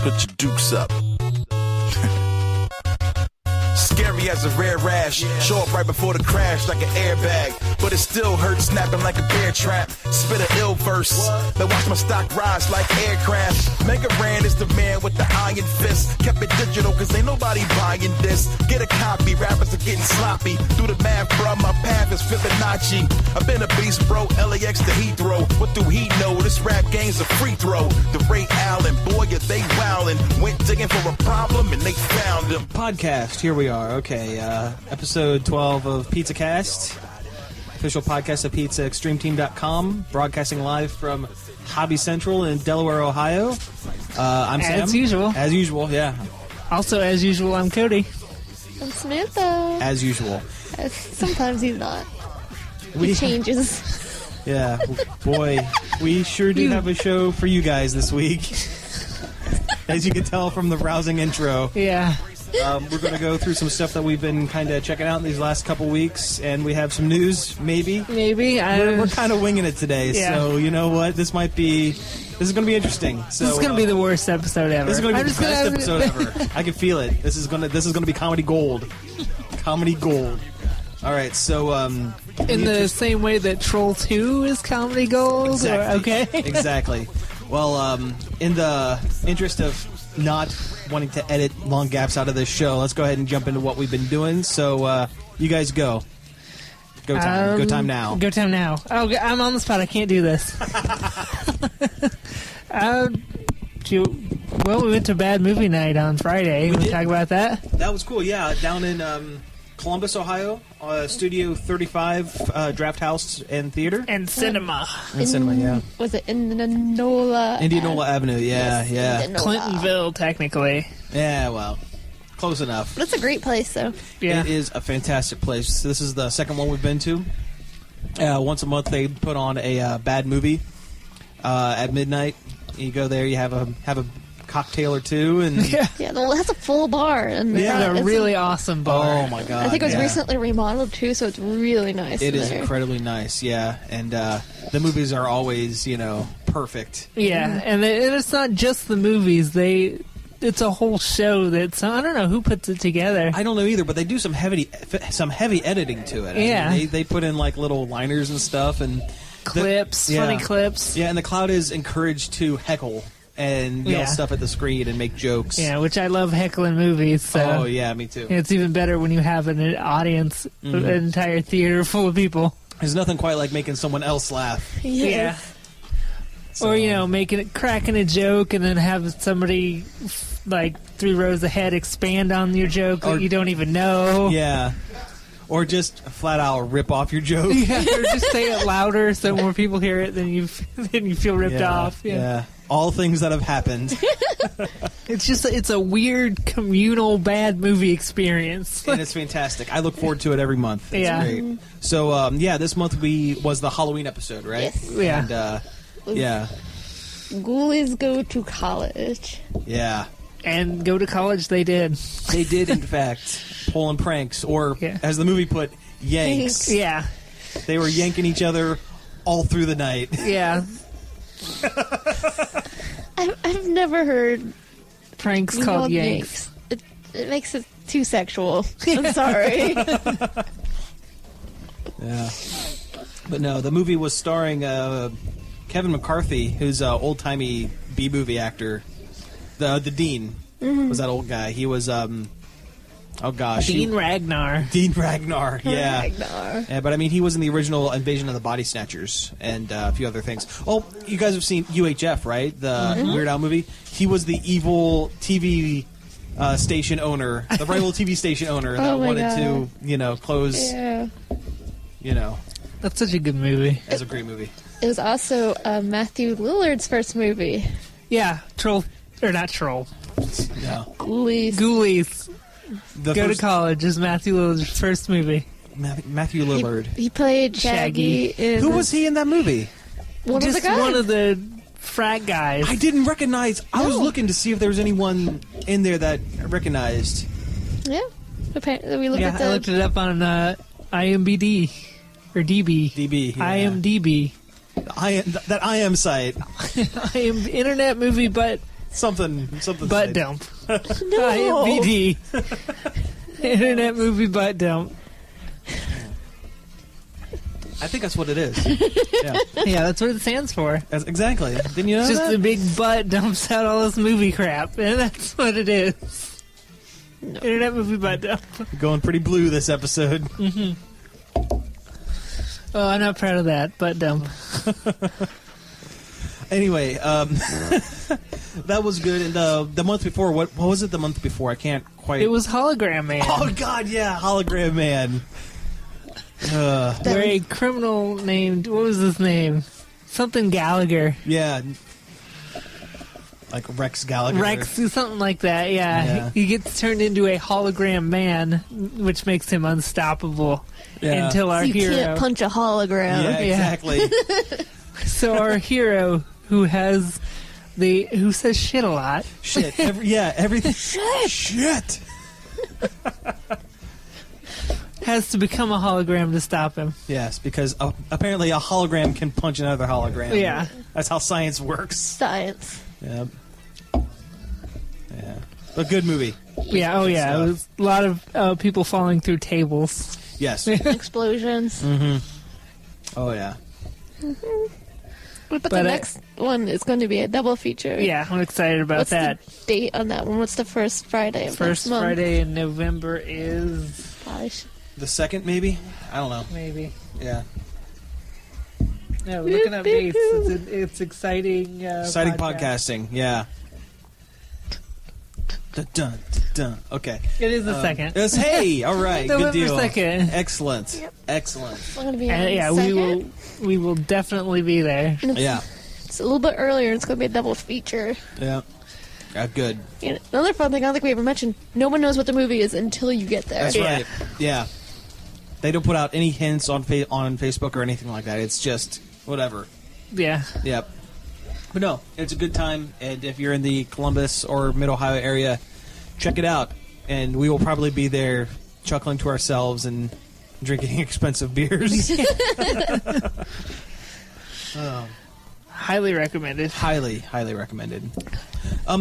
put your dukes up. Scary as a rare rash. Show up right before the crash like an airbag. But it still hurts snapping like a bear trap. Spit an ill verse. Then watch my stock rise like aircraft. Mega Ran is the man with the iron fist. Kept it digital cause ain't nobody buying this. Get a copy, rappers are getting sloppy. Do the math, bro, my path is Fibonacci. I've been a beast, bro, LAX to Heathrow. What do he know? This rap game's a free throw. The Ray Allen, boy, yeah, they wowin'. Went digging for a problem and they found him. Podcast, here we are. Okay, episode 12 of Pizzacast, official podcast of PizzaExtremeTeam.com, broadcasting live from Hobby Central in Delaware, Ohio. I'm Sam. As usual. As usual, yeah. Also, as usual, I'm Cody. I'm Samantha. As usual. Sometimes he's not. He changes. Yeah, boy, we sure do have a show for you guys this week. As you can tell from the rousing intro. Yeah. We're going to go through some stuff that we've been kind of checking out in these last couple weeks, and we have some news, maybe. We're kind of winging it today, so you know what? This is going to be interesting. So, this is going to be the worst episode ever. This is going to be the best episode ever. I can feel it. This is going to be comedy gold. Comedy gold. All right, so in the same way that Troll 2 is comedy gold. Exactly. Okay. Exactly. Well, in the interest of not wanting to edit long gaps out of this show, let's go ahead and jump into what we've been doing. So, you guys go. Go time. Go time now. Go time now. Oh, I'm on the spot. I can't do this. Well, we went to Bad Movie Night on Friday. We talk about that? That was cool, yeah. Down in Columbus, Ohio, Studio 35 Draft House and Theater. And Cinema. Yeah. Was it Indianola? Indianola Avenue, yeah, yes, yeah. Indianola. Clintonville, technically. Yeah, well, close enough. But it's a great place, though. Yeah. It is a fantastic place. This is the second one we've been to. Once a month they put on a bad movie at midnight. You go there, you have a cocktail or two, and well, it has a full bar, and a really awesome bar. Oh my god! I think it was recently remodeled too, so it's really nice. It is incredibly nice, yeah. And the movies are always, perfect. Yeah, and it's not just the movies. It's a whole show that's, I don't know who puts it together. I don't know either, but they do some heavy editing to it. Yeah, I mean, they put in like little liners and stuff and clips, funny clips. Yeah, and the crowd is encouraged to heckle and yell stuff at the screen and make jokes. Yeah, which I love heckling movies. So oh yeah, me too. It's even better when you have an audience, an entire theater full of people. There's nothing quite like making someone else laugh. Yeah. So. Or, cracking a joke and then have somebody, like, 3 rows ahead expand on your joke that you don't even know. Yeah. Or just flat out rip off your joke. Yeah, or just say it louder so more people hear it than you feel ripped off. Yeah. All things that have happened. It's a weird communal bad movie experience. And it's fantastic. I look forward to it every month. It's great. So, this month was the Halloween episode, right? Yes. Yeah. And, Ghoulies go to college. Yeah. And go to college they did. They did, in fact. Pulling pranks, or, as the movie put, yanks. Yeah. They were yanking each other all through the night. Yeah. I've never heard pranks called yanks. It makes it too sexual. I'm sorry. Yeah. But no, the movie was starring Kevin McCarthy, who's an old-timey B-movie actor. The Dean was that old guy. He was, oh gosh. Dean Ragnar. Dean Ragnar, yeah. Ragnar. Yeah, but I mean, he was in the original Invasion of the Body Snatchers and a few other things. Oh, you guys have seen UHF, right? The Weird Al movie? He was the evil TV station owner, the rival TV station owner that wanted to, close, That's such a good movie. It's a great movie. It was also Matthew Lillard's first movie. Yeah, Troll, or not Troll. No. Ghoulies. Go to College is Matthew Lillard's first movie. Matthew Lillard. He played Shaggy. Who was he in that movie? One of the frat guys. I didn't recognize. I was looking to see if there was anyone in there that I recognized. Yeah. We looked at I looked it up on IMDb. Or DB. DB. Yeah. IMDb. That IM site. IM internet movie, but something. Butt dump. IMDb. Internet movie butt dump. I think that's what it is. Yeah, Yeah, that's what it stands for. exactly. Didn't you know Just that? a big butt dumps out all this movie crap, and that's what it is. Internet movie butt dump. Going pretty blue this episode. Oh, I'm not proud of that. Butt dump. Anyway, that was good. And the month before, what was it? The month before, I can't quite. It was Hologram Man. Oh God, yeah, Hologram Man. Where a criminal named, what was his name? Something Gallagher. Yeah, like Rex Gallagher. Rex, something like that, yeah. Yeah. He gets turned into a hologram man, which makes him unstoppable Yeah. until our You hero. can't punch a hologram. Yeah, exactly. So our hero, who says shit a lot, Shit. Everything. Shit. has to become a hologram to stop him. Yes, because apparently a hologram can punch another hologram. Yeah. That's how science works. Science. Yep. Yeah. A good movie. Yeah, oh yeah. stuff. It was a lot of people falling through tables. Yes. Explosions. Oh, yeah. But the But, next one is going to be a double feature. Yeah, I'm excited about What's that. the date on that one? What's the first Friday of First next month? Friday in November is Gosh. The second, maybe? I don't know. maybe. Yeah. No, looking up dates. It's exciting. Exciting podcasting. Yeah. Dun, dun, dun. Okay. It is the second. Yes, hey, all right. Good November deal. 2nd. Excellent. Yep. Excellent. It's going to be on And, yeah, the we will definitely be there. And it's, Yeah. It's a little bit earlier. It's going to be a double feature. Yeah. Good. And another fun thing I don't think we ever mentioned, no one knows what the movie is until you get there. That's Yeah. right. Yeah. They don't put out any hints on Facebook or anything like that. It's just whatever. Yeah. Yep. But no, it's a good time, and if you're in the Columbus or Mid-Ohio area, check it out. And we will probably be there chuckling to ourselves and drinking expensive beers. Highly recommended. Highly, highly recommended.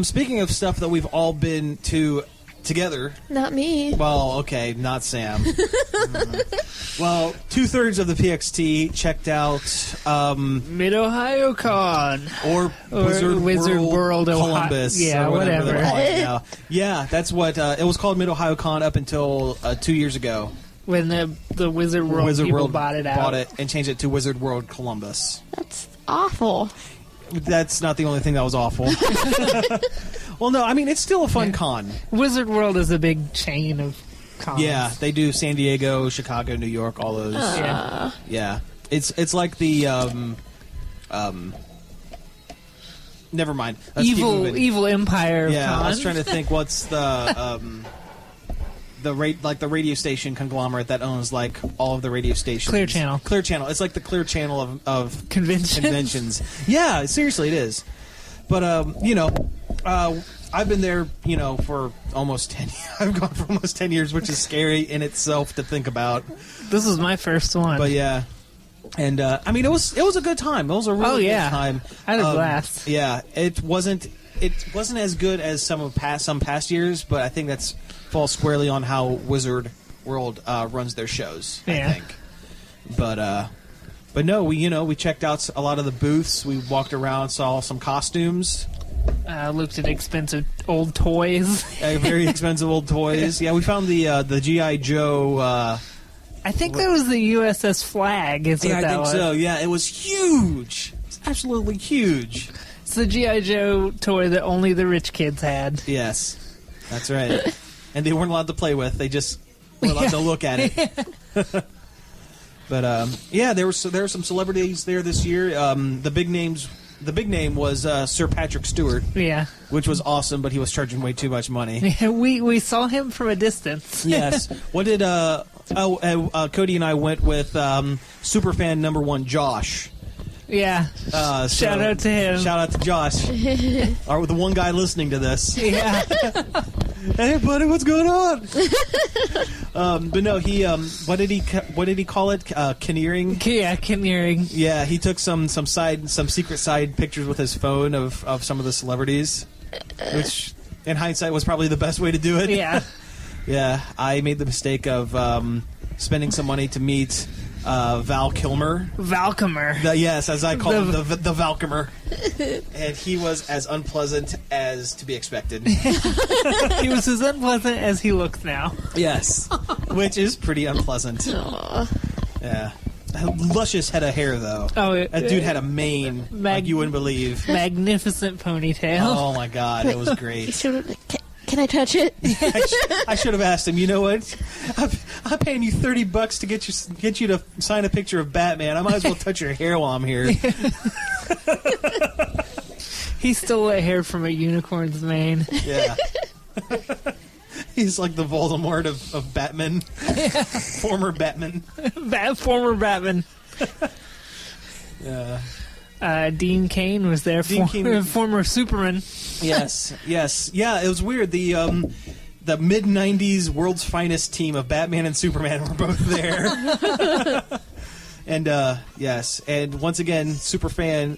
Speaking of stuff that we've all been to together, Not me. well, okay, not Sam. Well, 2/3 of the PXT checked out Mid-Ohio Con. or Wizard World Ohio. Columbus. Yeah, or whatever. whatever. they're calling it now. Yeah, that's what it was called, Mid-Ohio Con, up until 2 years ago. When the Wizard World Wizard people World bought it out. bought it and changed it to Wizard World Columbus. That's awful. That's not the only thing that was awful. Well, no, I mean, it's still a fun con. Wizard World is a big chain of cons. Yeah, they do San Diego, Chicago, New York, all those. Yeah. Yeah, it's like the never mind. Let's keep moving. Evil Empire. Yeah, con. I was trying to think what's the radio station conglomerate that owns like all of the radio stations. Clear Channel. Clear Channel. It's like the Clear Channel of Conventions. Yeah, seriously, it is. But I've been there, for almost 10 years. I've gone for almost 10 years, which is scary in itself to think about. This was my first one. But yeah. And I mean, it was a good time. It was a really good time. I had a blast. Yeah, it wasn't as good as some past years, but I think that's falls squarely on how Wizard World runs their shows. Yeah. I think. But no, we checked out a lot of the booths. We walked around, saw some costumes. Looked at expensive old toys. Very expensive old toys. Yeah, we found the G.I. Joe. I think that was the USS Flag. Is what Yeah, I that think was. so. Yeah, it was huge. It's absolutely huge. It's the G.I. Joe toy that only the rich kids had. Yes, that's right. And they weren't allowed to play with. They just were allowed to look at it. But yeah, there were some celebrities there this year. The big name was Sir Patrick Stewart. Yeah. Which was awesome, but he was charging way too much money. we saw him from a distance. Yes. What did Cody and I went with superfan number 1 Josh. Yeah. Shout out to him. Shout out to Josh. Or the one guy listening to this. Yeah. Hey buddy, what's going on? But no, he what did he call it? Caneering? Yeah, caneering. Yeah, he took some secret side pictures with his phone of some of the celebrities. which in hindsight was probably the best way to do it. Yeah. Yeah, I made the mistake of spending some money to meet Val Kilmer. Valcomer. Yes, as I call him, the Valcomer. And he was as unpleasant as to be expected. He was as unpleasant as he looks now. Yes, which is pretty unpleasant. Yeah. Luscious head of hair, though. Oh, that dude had a mane like you wouldn't believe. Magnificent ponytail. Oh, my God, it was great. Can I touch it? I should have asked him. You know what? I'm paying you $30 to get you to sign a picture of Batman. I might as well touch your hair while I'm here. He stole that hair from a unicorn's mane. Yeah. He's like the Voldemort of Batman. Former Batman. Former Batman. Yeah. Dean Cain was there. Former Superman. Yes. Yeah, it was weird. The mid-'90s world's finest team of Batman and Superman were both there. And, yes. And once again, Superfan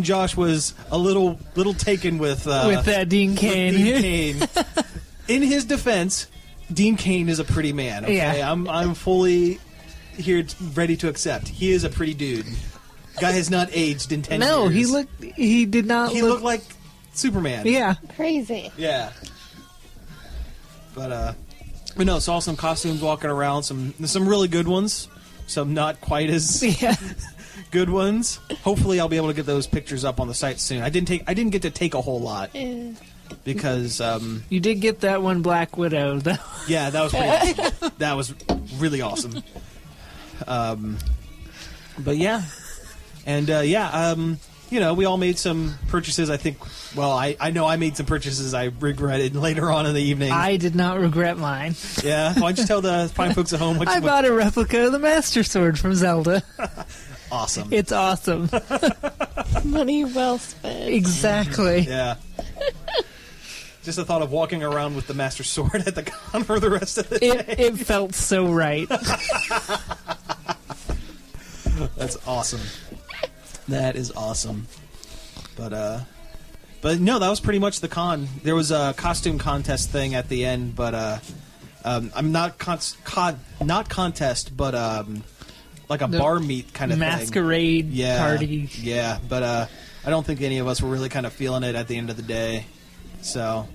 Josh was a little taken with Dean Cain. Dean Cain. In his defense, Dean Cain is a pretty man. Okay? Yeah. I'm fully here ready to accept. He is a pretty dude. Guy has not aged in 10 years. No, he did not He looked like Superman. Yeah. Crazy. Yeah. But no, saw some costumes walking around, some really good ones, some not quite as good ones. Hopefully I'll be able to get those pictures up on the site soon. I didn't get to take a whole lot. Because you did get that one Black Widow, though. Yeah, that was pretty awesome. That was really awesome. But yeah. And we all made some purchases. I think, well, I know I made some purchases I regretted later on in the evening. I did not regret mine. Yeah? Why don't you tell the fine folks at home what I bought a replica of the Master Sword from Zelda. Awesome. It's awesome. Money well spent. Exactly. Yeah. Just the thought of walking around with the Master Sword at the con for the rest of the day. It felt so right. That's awesome. That is awesome. But no, that was pretty much the con. There was a costume contest thing at the end, but I'm not contest, but like a bar meet kind of masquerade party. Yeah, but I don't think any of us were really kind of feeling it at the end of the day. So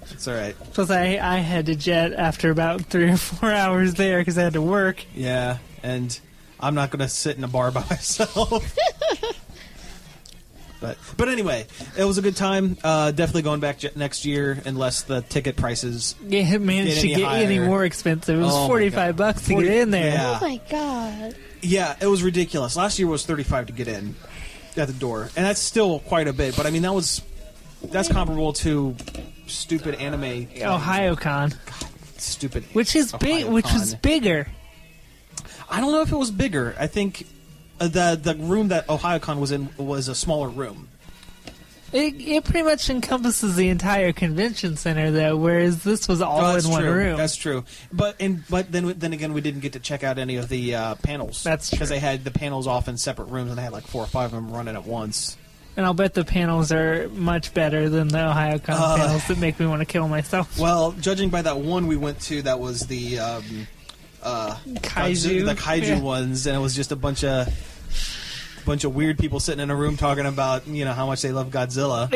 it's all right. Plus, I had to jet after about 3 or 4 hours there because I had to work. Yeah, and I'm not going to sit in a bar by myself. But anyway, it was a good time. Definitely going back next year unless the ticket prices managed to get any more expensive. It was $45 to get in there. Yeah. Oh my god. Yeah, it was ridiculous. Last year was $35 to get in at the door, and that's still quite a bit. But I mean, that's comparable to stupid anime. OhioCon. God, stupid. Which is big. Which was bigger. I don't know if it was bigger. I think the room that OhioCon was in was a smaller room. It pretty much encompasses the entire convention center, though, whereas this was all in one room. That's true. But then again, we didn't get to check out any of the panels. That's true. Because they had the panels off in separate rooms, and they had like 4 or 5 of them running at once. And I'll bet the panels are much better than the OhioCon panels that make me want to kill myself. Well, judging by that one we went to, that was the kaiju, the kaiju ones, and it was just a bunch of weird people sitting in a room talking about how much they love Godzilla.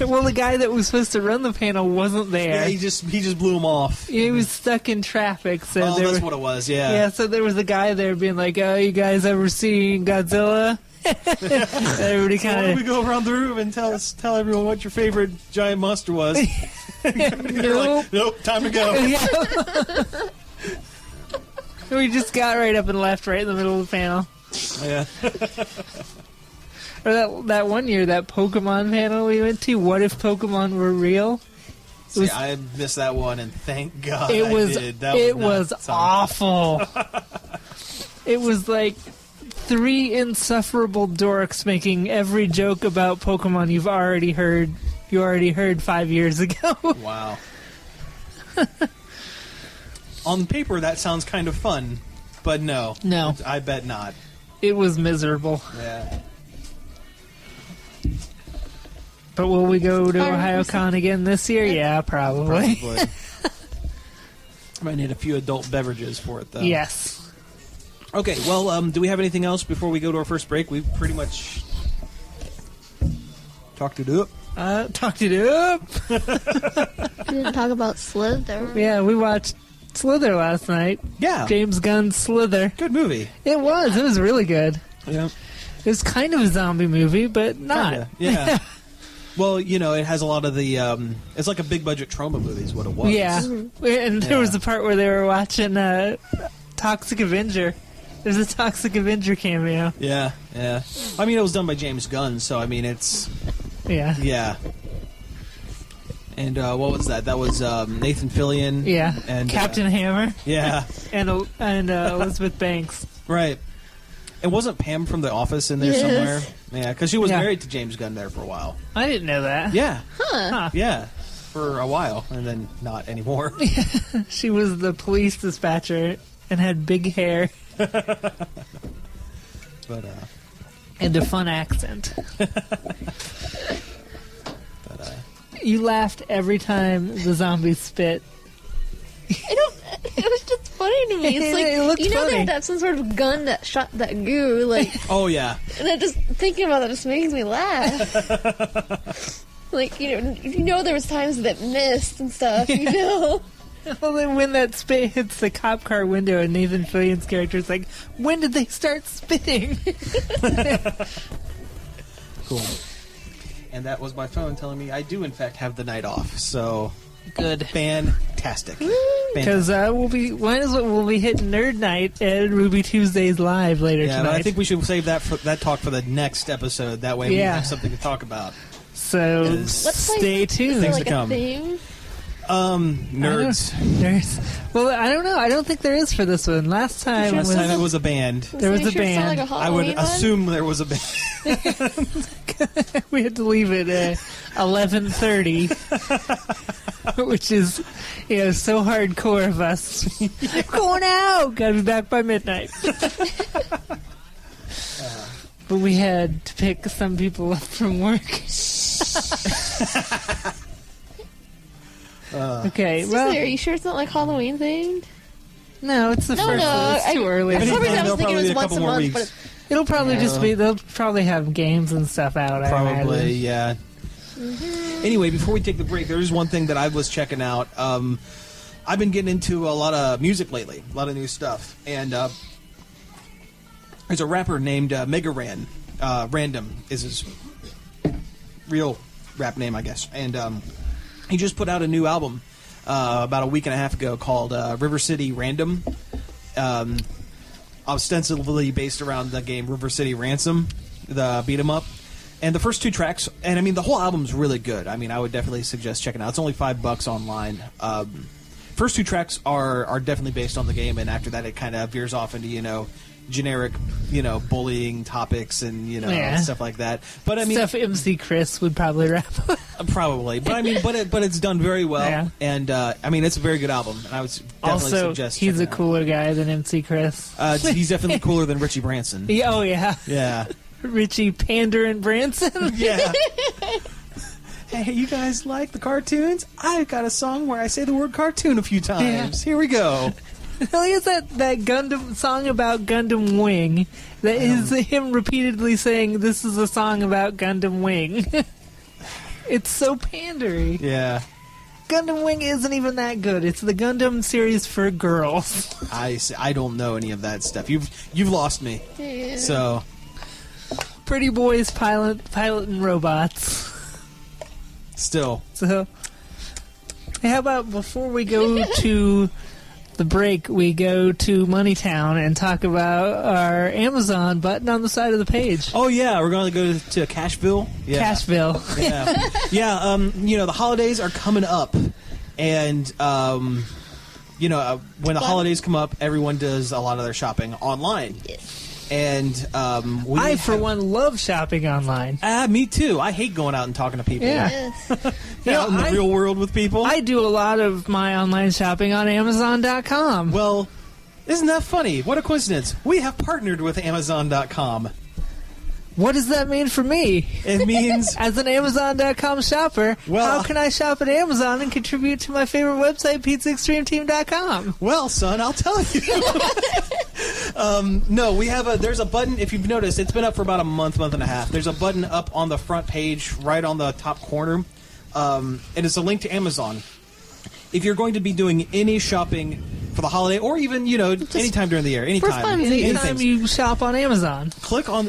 Well, the guy that was supposed to run the panel wasn't there. Yeah, he just blew them off. He was stuck in traffic. So that's what it was. Yeah. Yeah. So there was a guy there being like, "Oh, you guys ever seen Godzilla?" Everybody kind of. We go around the room and tell everyone what your favorite giant monster was. Nope, time to go. We just got right up and left right in the middle of the panel. Yeah. Or that one year, that Pokemon panel we went to, what if Pokemon were real? I missed that one, and thank God it was, I did. It was awful. It was like 3 insufferable dorks making every joke about Pokemon you already heard 5 years ago. Wow. On paper, that sounds kind of fun, but no. I bet not. It was miserable. Yeah. But will we go to OhioCon again this year? Yeah, probably. Probably. Might need a few adult beverages for it, though. Yes. Okay, well, do we have anything else before we go to our first break? We've pretty much talked it up. Talked it up. We didn't talk about Slither. Yeah, we watched Slither last night. Yeah. James Gunn's Slither. Good movie. It was. It was really good. Yeah. It was kind of a zombie movie, but not. Kinda, yeah. Well, it has a lot of the... it's like a big-budget trauma movie is what it was. Yeah. And there was the part where they were watching Toxic Avenger. There's a Toxic Avenger cameo. Yeah, yeah. I mean, it was done by James Gunn, so, I mean, it's... Yeah. Yeah. And what was that? That was Nathan Fillion. Yeah. And Captain Hammer. Yeah. And Elizabeth Banks. Right. And wasn't Pam from The Office in there somewhere? Yeah, because she was married to James Gunn there for a while. I didn't know that. Yeah. Huh. Yeah. For a while, and then not anymore. She was the police dispatcher and had big hair. But and a fun accent. but You laughed every time the zombies spit. It was just funny to me. It's like, It looked they funny. had to have some sort of gun that shot that goo, like, oh yeah. and I just thinking about that just makes me laugh. Like, there was times that missed and stuff, Well, then when that spit hits the cop car window and Nathan Fillion's character is like, when did they start spitting? Cool. And that was my phone telling me I do in fact have the night off. So Good. fantastic. Because we'll be hitting Nerd Night at Ruby Tuesdays live later Yeah, tonight. but I think we should save that talk for the next episode. That way we have something to talk about. So stay tuned. Things like to come. a theme. Nerds. Nerds. Well, I don't know. I don't think there is for this one. Last time it was a band. There was a band. Like a I would Halloween one? assume there was a band. we had to leave it at 11:30, which is so hardcore of us. Going out. Got to be back by midnight. But we had to pick some people up from work. Okay, well, Seriously, are you sure it's not like Halloween themed? no, it's the first. It's too early. For some reason, I They'll was thinking probably it be was a once a couple more month, weeks. but It'll probably just be. They'll probably have games and stuff out. I Probably, imagine. yeah. Anyway, before we take the break, there's one thing that I was checking out. I've been getting into a lot of music lately, a lot of new stuff, and there's a rapper named Mega Ran. Random is his real rap name, I guess, and he just put out a new album about a week and a half ago called River City Random. Ostensibly based around the game River City Ransom, the beat 'em up. And the first two tracks, and I mean the whole album's really good. I mean, I would definitely suggest checking it out. It's only $5 online. First two tracks are definitely based on the game, and after that it kind of veers off into generic bullying topics and stuff like that. But I mean, Stuff MC Chris would probably rap. probably. But I mean, but it's done very well, Yeah. and I mean it's a very good album. And I would definitely Also, suggest he's checking a it out. cooler guy than MC Chris. He's definitely cooler than Richie Branson. Yeah, oh yeah, Yeah. Richie Pander and Branson. Yeah. Hey, you guys like the cartoons? I've got a song where I say the word cartoon a few times. Here we go. Hell, he has that Gundam song about Gundam Wing that is him repeatedly saying, "This is a song about Gundam Wing." It's so pandery. Yeah. Gundam Wing isn't even that good. It's the Gundam series for girls. I don't know any of that stuff. You've lost me. yeah. So Pretty boys piloting robots. still. So, hey, how about before we go to the break, we go to Moneytown and talk about our Amazon button on the side of the page. Oh yeah, we're going to go to Cashville. Yeah. Cashville. Yeah. Yeah. The holidays are coming up, and when the holidays come up, everyone does a lot of their shopping online. Yes. And I, for one, love shopping online. Me too. I hate going out and talking to people. Yeah. Yes. Out in the real world with people. I do a lot of my online shopping on Amazon.com. Well, isn't that funny? What a coincidence. We have partnered with Amazon.com. What does that mean for me? It means As an Amazon.com shopper, Well- how can I shop at Amazon and contribute to my favorite website, PizzaExtremeTeam.com? well, son, I'll tell you. No, there's a button. If you've noticed, it's been up for about a month and a half. There's a button up on the front page, right on the top corner, and it's a link to Amazon. If you're going to be doing any shopping for the holiday, or even anytime during the year, anytime You shop on Amazon.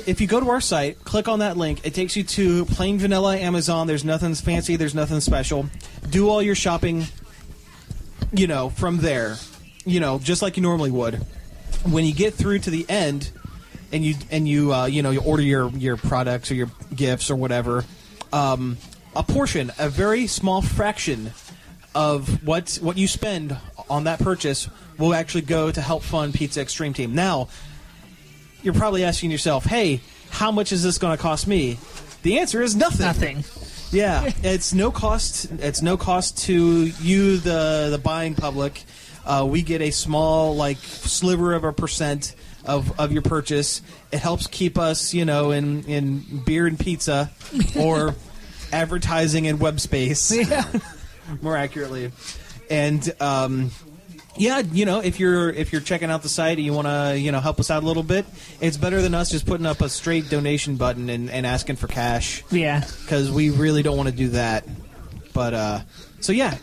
if you go to our site, click on that link. It takes you to plain vanilla Amazon. There's nothing fancy. There's nothing special. Do all your shopping, from there, just like you normally would. When you get through to the end, and you order your products or your gifts or whatever, a very small fraction of what you spend on that purchase will actually go to help fund Pizza Extreme Team. Now, you're probably asking yourself, hey, how much is this going to cost me? The answer is nothing. Nothing. Yeah, it's no cost. It's no cost to you, the buying public. We get a small, sliver of a percent of your purchase. It helps keep us, in beer and pizza, or advertising and web space. Yeah. More accurately. And if you're checking out the site and you want to help us out a little bit, it's better than us just putting up a straight donation button and asking for cash. Yeah. Because we really don't want to do that. But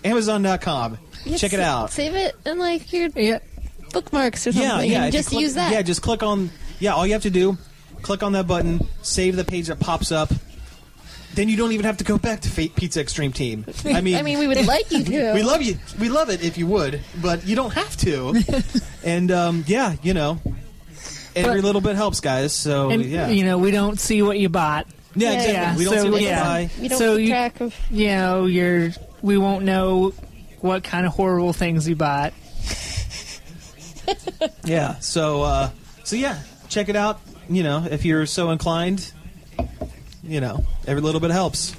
Amazon.com. Check it out. Save it in your bookmarks or something. Yeah. And just use that. Yeah, just click on. Yeah, all you have to do, click on that button, save the page that pops up. Then you don't even have to go back to Pizza Extreme Team. I mean, we would like you to. We love you. We love it if you would, but you don't have to. And every little bit helps, guys. So we don't see what you bought. Yeah, exactly. Yeah. We don't see what you yeah. buy. We don't keep track of. We won't know what kind of horrible things you bought. Yeah. So check it out. If you're so inclined. Every little bit helps.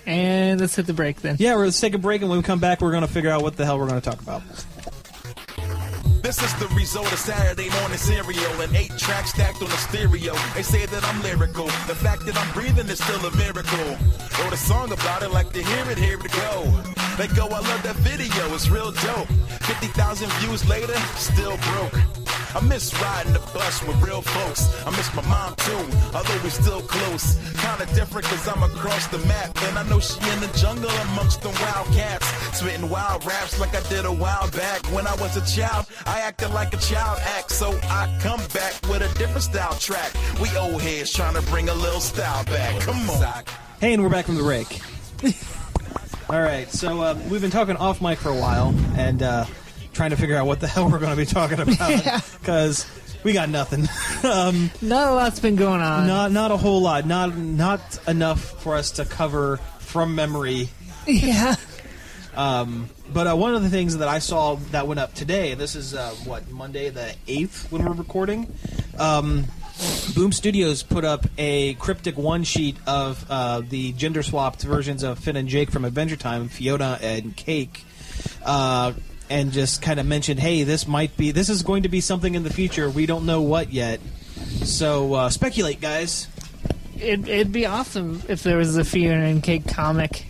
And let's hit the break then. Yeah, let's take a break, and when we come back, we're going to figure out what the hell we're going to talk about. This is the result of Saturday morning cereal and 8 tracks stacked on the stereo. They say that I'm lyrical. The fact that I'm breathing is still a miracle. Wrote a song about it, like to hear it, here to go. They go, I love that video, it's real dope. 50,000 views later, still broke. I miss riding the bus with real folks. I miss my mom too, although we still close. Kinda different cause I'm across the map. And I know she in the jungle amongst them wild cats. Spitting wild raps like I did a while back. When I was a child, I acted like a child act. So I come back with a different style track. We old heads trying to bring a little style back. Come on. Hey, and we're back from the break. All right, so we've been talking off mic for a while, and trying to figure out what the hell we're going to be talking about, because we got nothing. Not a lot's been going on. Not a whole lot. Not enough for us to cover from memory. Yeah. But one of the things that I saw that went up today, and this is Monday the 8th when we're recording. Boom Studios put up a cryptic one-sheet of the gender-swapped versions of Finn and Jake from Adventure Time, Fiona and Cake, and just kind of mentioned, hey, this is going to be something in the future. We don't know what yet. So speculate, guys. It'd be awesome if there was a Fiona and Cake comic.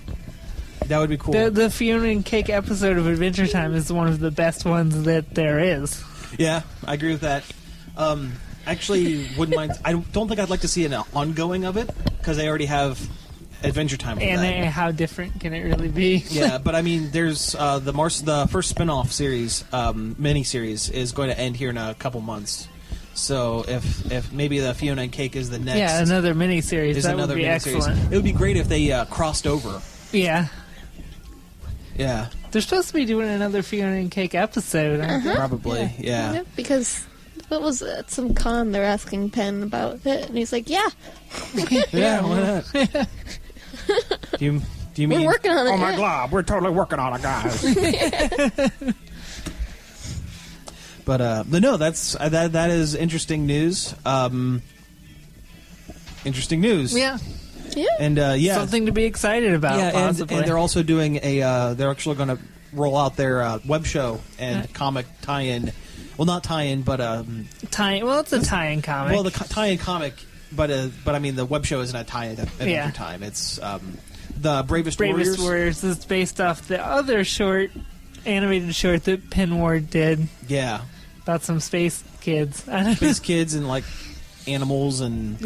That would be cool. The Fiona and Cake episode of Adventure Time is one of the best ones that there is. Yeah, I agree with that. Actually, wouldn't mind. I don't think I'd like to see an ongoing of it because they already have Adventure Time. And how different can it really be? Yeah, but I mean, there's the first spin-off series, mini-series, is going to end here in a couple months. So if maybe the Fiona and Cake is the next, another mini-series, that would be excellent. It would be great if they crossed over. Yeah. Yeah. They're supposed to be doing another Fiona and Cake episode, aren't they? Probably, yeah. Because what was it? At some con they're asking Penn about it, and he's like, "Yeah, yeah, why not?" Do you mean we're working on it? Oh my God, we're totally working on it, guys. But no, that is interesting news. Interesting news. Yeah. Yeah. And something to be excited about. Yeah, possibly. and they're also doing they're actually going to roll out their web show and comic tie-in. Well, not tie-in, but tie-in. Well, it's a tie-in comic. Well, the tie-in comic but I mean, the web show isn't a tie-in at Adventure Time. It's the Bravest Warriors is based off the other animated short that Pinward did. Yeah, about some space kids. Space kids and like animals and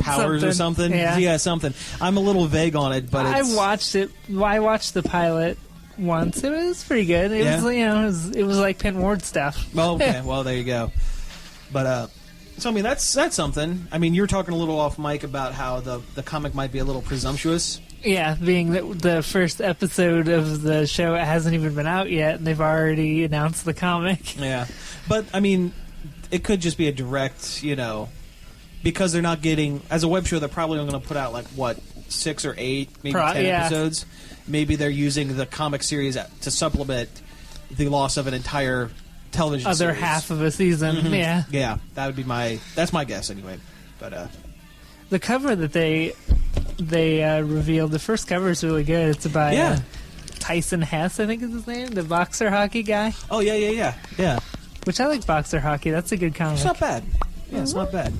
powers or something. Yeah, something. I'm a little vague on it, but I watched it. I watched the pilot once. It was pretty good. It was, it was like Pinward stuff. Oh, okay. Well, there you go. But so I mean, that's something. I mean, you're talking a little off mic about how the comic might be a little presumptuous. Yeah, being that the first episode of the show hasn't even been out yet, and they've already announced the comic. Yeah, but I mean, it could just be a direct, because they're not getting, as a web show, they're probably only going to put out, 6 or 8, maybe 10 episodes. Maybe they're using the comic series to supplement the loss of an entire television series. Other half of a season, Yeah, that would be that's my guess anyway. But the cover that they revealed, the first cover is really good. It's by Tyson Hess, I think is his name, the boxer hockey guy. Oh, yeah. Which I like boxer hockey. That's a good comic. It's not bad. Yeah, it's not bad.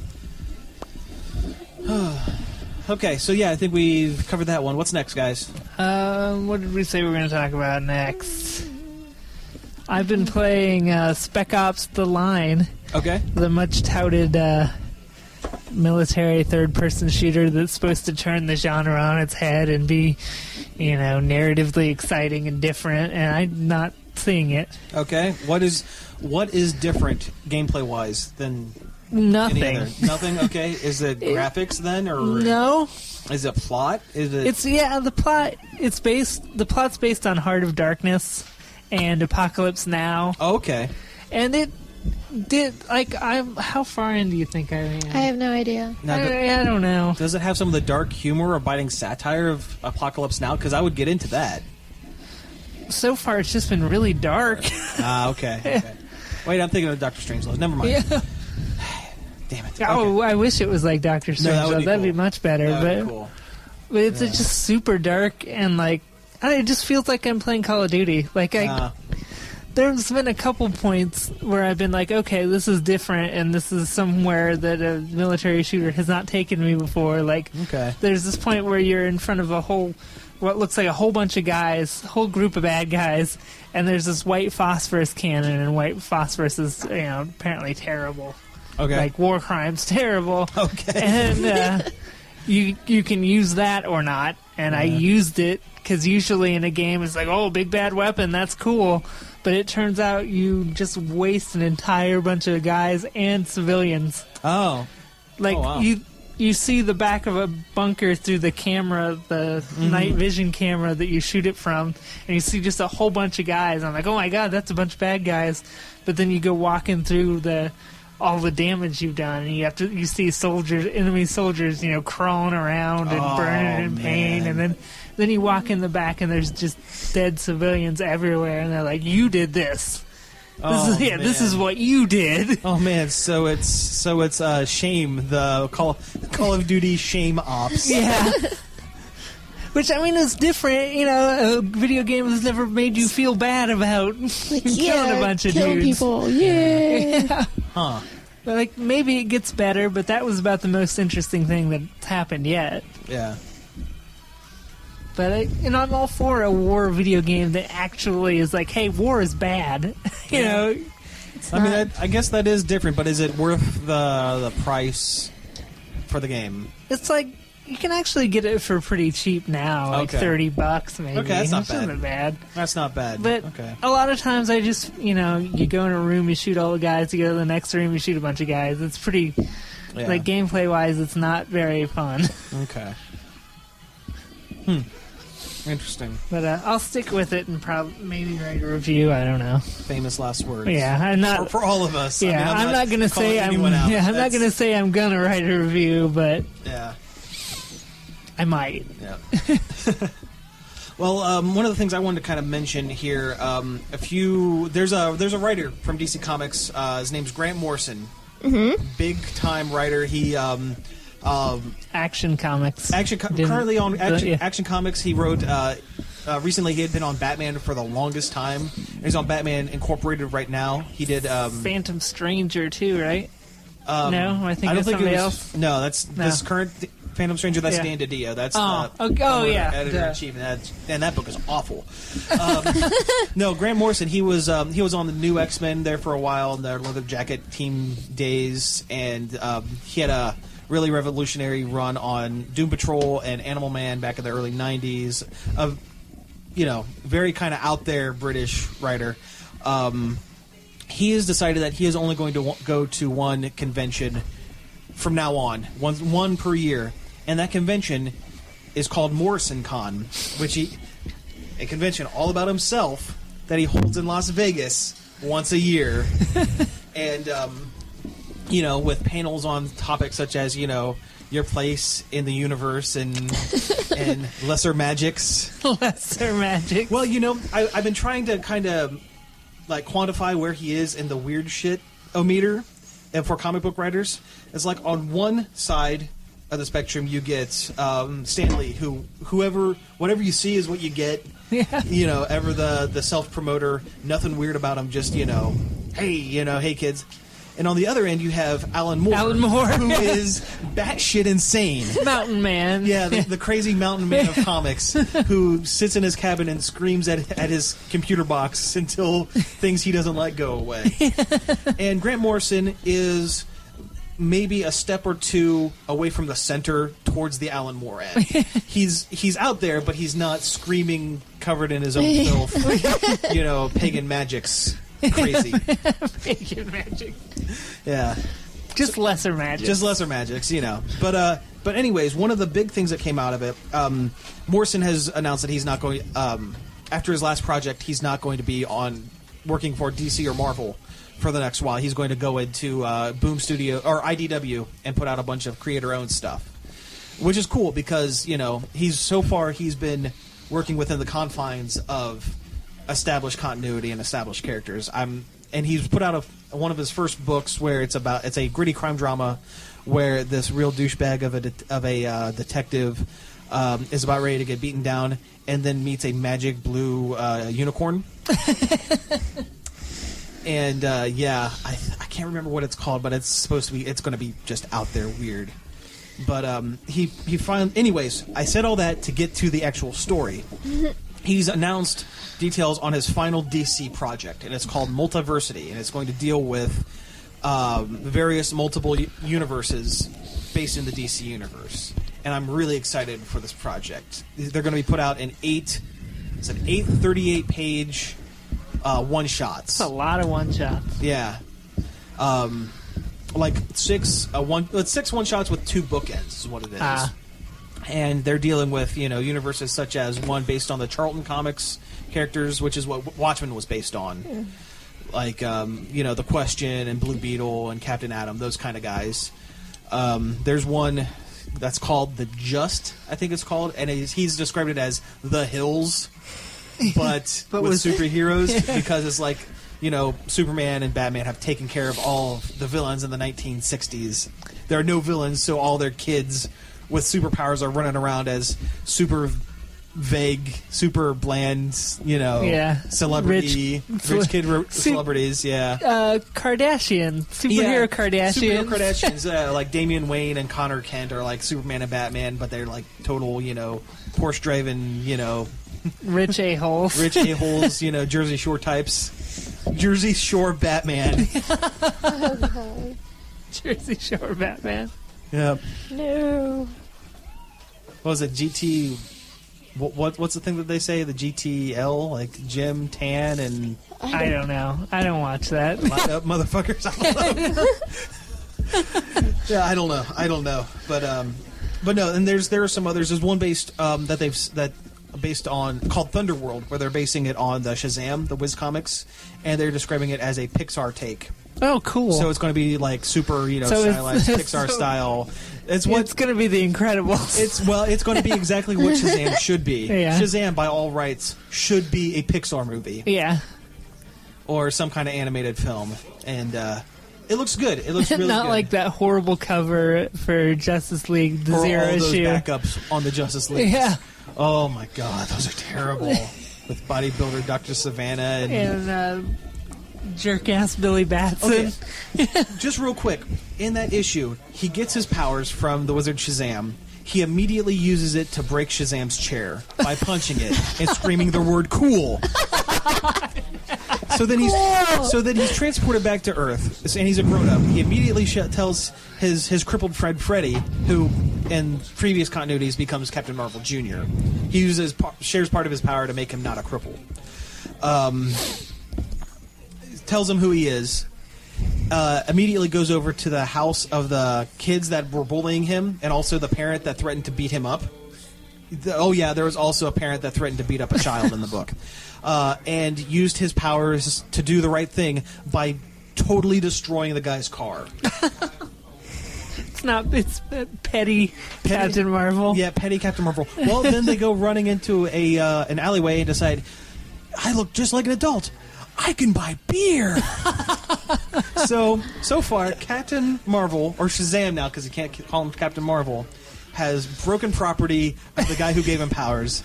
Okay, so I think we've covered that one. What's next, guys? What did we say we were going to talk about next? I've been playing Spec Ops: The Line. Okay. The much touted military third-person shooter that's supposed to turn the genre on its head and be, narratively exciting and different, and I'm not seeing it. Okay. What is different gameplay-wise than nothing? Any other? Nothing. Okay. Is it graphics then, or no? Is it plot? Is it? It's the plot. The plot's based on Heart of Darkness and Apocalypse Now. Oh, okay. And it did how far in do you think I am? I have no idea. Now, I don't know. Does it have some of the dark humor or biting satire of Apocalypse Now? Because I would get into that. So far, it's just been really dark. Okay. Wait, I'm thinking of Dr. Strangelove. Never mind. Yeah. Damn it. Okay. Oh, I wish it was like Dr. Strangelove. That'd be much better. That'd be cool. But it's just super dark and it just feels like I'm playing Call of Duty. There's been a couple points where I've been like, okay, this is different, and this is somewhere that a military shooter has not taken me before. There's this point where you're in front of what looks like a whole bunch of guys, a whole group of bad guys, and there's this white phosphorus cannon, and white phosphorus is, apparently terrible. Okay. Like war crimes, terrible. Okay. And you can use that or not, and I used it, because usually in a game it's like, oh, big bad weapon, that's cool. But it turns out you just waste an entire bunch of guys and civilians. Oh. Wow. You see the back of a bunker through the camera, the night vision camera that you shoot it from, and you see just a whole bunch of guys. I'm like, oh my god, that's a bunch of bad guys. But then you go walking through all the damage you've done, and you see enemy soldiers, crawling around and burning in pain, and then you walk in the back and there's just dead civilians everywhere, and they're like, you did this. This is what you did. Oh man, so it's Shame, the Call of Duty Shame Ops. Yeah. Which, I mean, is different. A video game has never made you feel bad about killing a bunch of dudes. People. Yeah. Huh. But, maybe it gets better, but that was about the most interesting thing that's happened yet. Yeah. But I'm all for a war video game that actually is like, hey, war is bad. I mean, I guess that is different, but is it worth the price for the game? It's like, you can actually get it for pretty cheap now, $30 maybe. Okay, that's not bad. That's not bad. But a lot of times I just, you go in a room, you shoot all the guys, you go to the next room, you shoot a bunch of guys. It's pretty, gameplay-wise, it's not very fun. Okay. Interesting. But I'll stick with it and maybe write a review. I don't know. Famous last words. Yeah, I'm not for all of us. Yeah, I'm not gonna say I'm not gonna say I'm gonna write a review, but I might. Yeah. Well, one of the things I wanted to kind of mention here, there's a writer from DC Comics. His name's Grant Morrison. Mm-hmm. Big time writer. He Action Comics. Currently on Action Comics. He wrote recently. He had been on Batman for the longest time. He's on Batman Incorporated right now. He did Phantom Stranger too, right? No, I think it's somebody else. No, that's this current Phantom Stranger. That's Dan DiDio. That's editor-in-chief, and that book is awful. No, Grant Morrison. He was on the new X-Men there for a while in their Leather Jacket team days, and he had a really revolutionary run on Doom Patrol and Animal Man back in the early '90s. Very kind of out there British writer. He has decided that he is only going to go to one convention from now on, one per year, and that convention is called Morrison Con, a convention all about himself that he holds in Las Vegas once a year, and with panels on topics such as your place in the universe and lesser magics. Lesser magics. Well, I've been trying to kind of quantify where he is in the weird shit meter, and for comic book writers, it's like on one side of the spectrum you get Stan Lee, whatever you see is what you get. Yeah. Ever the self promoter, nothing weird about him, just hey kids. And on the other end, you have Alan Moore, who is batshit insane. Mountain Man. Yeah, the crazy mountain man of comics who sits in his cabin and screams at his computer box until things he doesn't like go away. And Grant Morrison is maybe a step or two away from the center towards the Alan Moore end. He's out there, but he's not screaming covered in his own filth, pagan magics. Crazy. Pagan magic. Yeah. Just lesser magic. Just lesser magics, But anyways, one of the big things that came out of it, Morrison has announced that he's not going, after his last project, he's not going to be working for DC or Marvel for the next while. He's going to go into Boom Studio or IDW and put out a bunch of creator-owned stuff, which is cool because, he's been working within the confines of established continuity and established characters. And he's put out one of his first books where it's a gritty crime drama where this real douchebag of a detective is about ready to get beaten down and then meets a magic blue unicorn. And I can't remember what it's called, but it's going to be just out there weird. But he finally, anyways, I said all that to get to the actual story. He's announced details on his final DC project, and it's called Multiversity, and it's going to deal with various multiple universes based in the DC universe. And I'm really excited for this project. They're going to be put out in 8 38-page one-shots. That's a lot of one-shots. Yeah. Six one-shots with 2 bookends is what it is. And they're dealing with, universes such as one based on the Charlton Comics characters, which is what Watchmen was based on. Yeah. The Question and Blue Beetle and Captain Atom, those kind of guys. There's one that's called The Just, I think it's called, and he's described it as The Hills, but with superheroes, because it's like, Superman and Batman have taken care of all of the villains in the 1960s. There are no villains, so all their kids with superpowers are running around as super vague, super bland, celebrity, rich kid celebrities, Kardashian, superhero Kardashians. Superhero Kardashians, like Damian Wayne and Connor Kent are like Superman and Batman, but they're like total, Porsche-driven, rich a-holes. Rich a-holes, Jersey Shore types. Jersey Shore Batman. Jersey Shore Batman. Yep. No. What was it? GT? What's the thing that they say? The GTL, like Jim, Tan, and I don't know. I don't watch that. Light up, motherfuckers. I don't know. I don't know. But no. And there are some others. There's one based based on called Thunderworld, where they're basing it on the Shazam, the Wiz Comics, and they're describing it as a Pixar take. Oh, cool! So it's going to be like super, stylized Pixar style. It's going to be The Incredibles. It's going to be exactly what Shazam should be. Yeah. Shazam, by all rights, should be a Pixar movie. Yeah. Or some kind of animated film, and it looks good. It looks really not good. like that horrible cover for Justice League, the or Zero all those issue backups on the Justice League. Yeah. Oh my God, those are terrible. With bodybuilder Dr. Savannah and Jerk-ass Billy Batson. Okay. Just real quick, in that issue, he gets his powers from the wizard Shazam. He immediately uses it to break Shazam's chair by punching it and screaming the word "cool." So then he's transported back to Earth, and he's a grown-up. He immediately tells his crippled friend Freddy, who in previous continuities becomes Captain Marvel Jr. He shares part of his power to make him not a cripple. Tells him who he is. Immediately goes over to the house of the kids that were bullying him, and also the parent that threatened to beat him up. There was also a parent that threatened to beat up a child in the book. And used his powers to do the right thing by totally destroying the guy's car. It's petty Captain Marvel. Yeah, petty Captain Marvel. Well, then they go running into an alleyway and decide, I look just like an adult. I can buy beer. So far, Captain Marvel, or Shazam now, because you can't call him Captain Marvel, has broken property of the guy who gave him powers,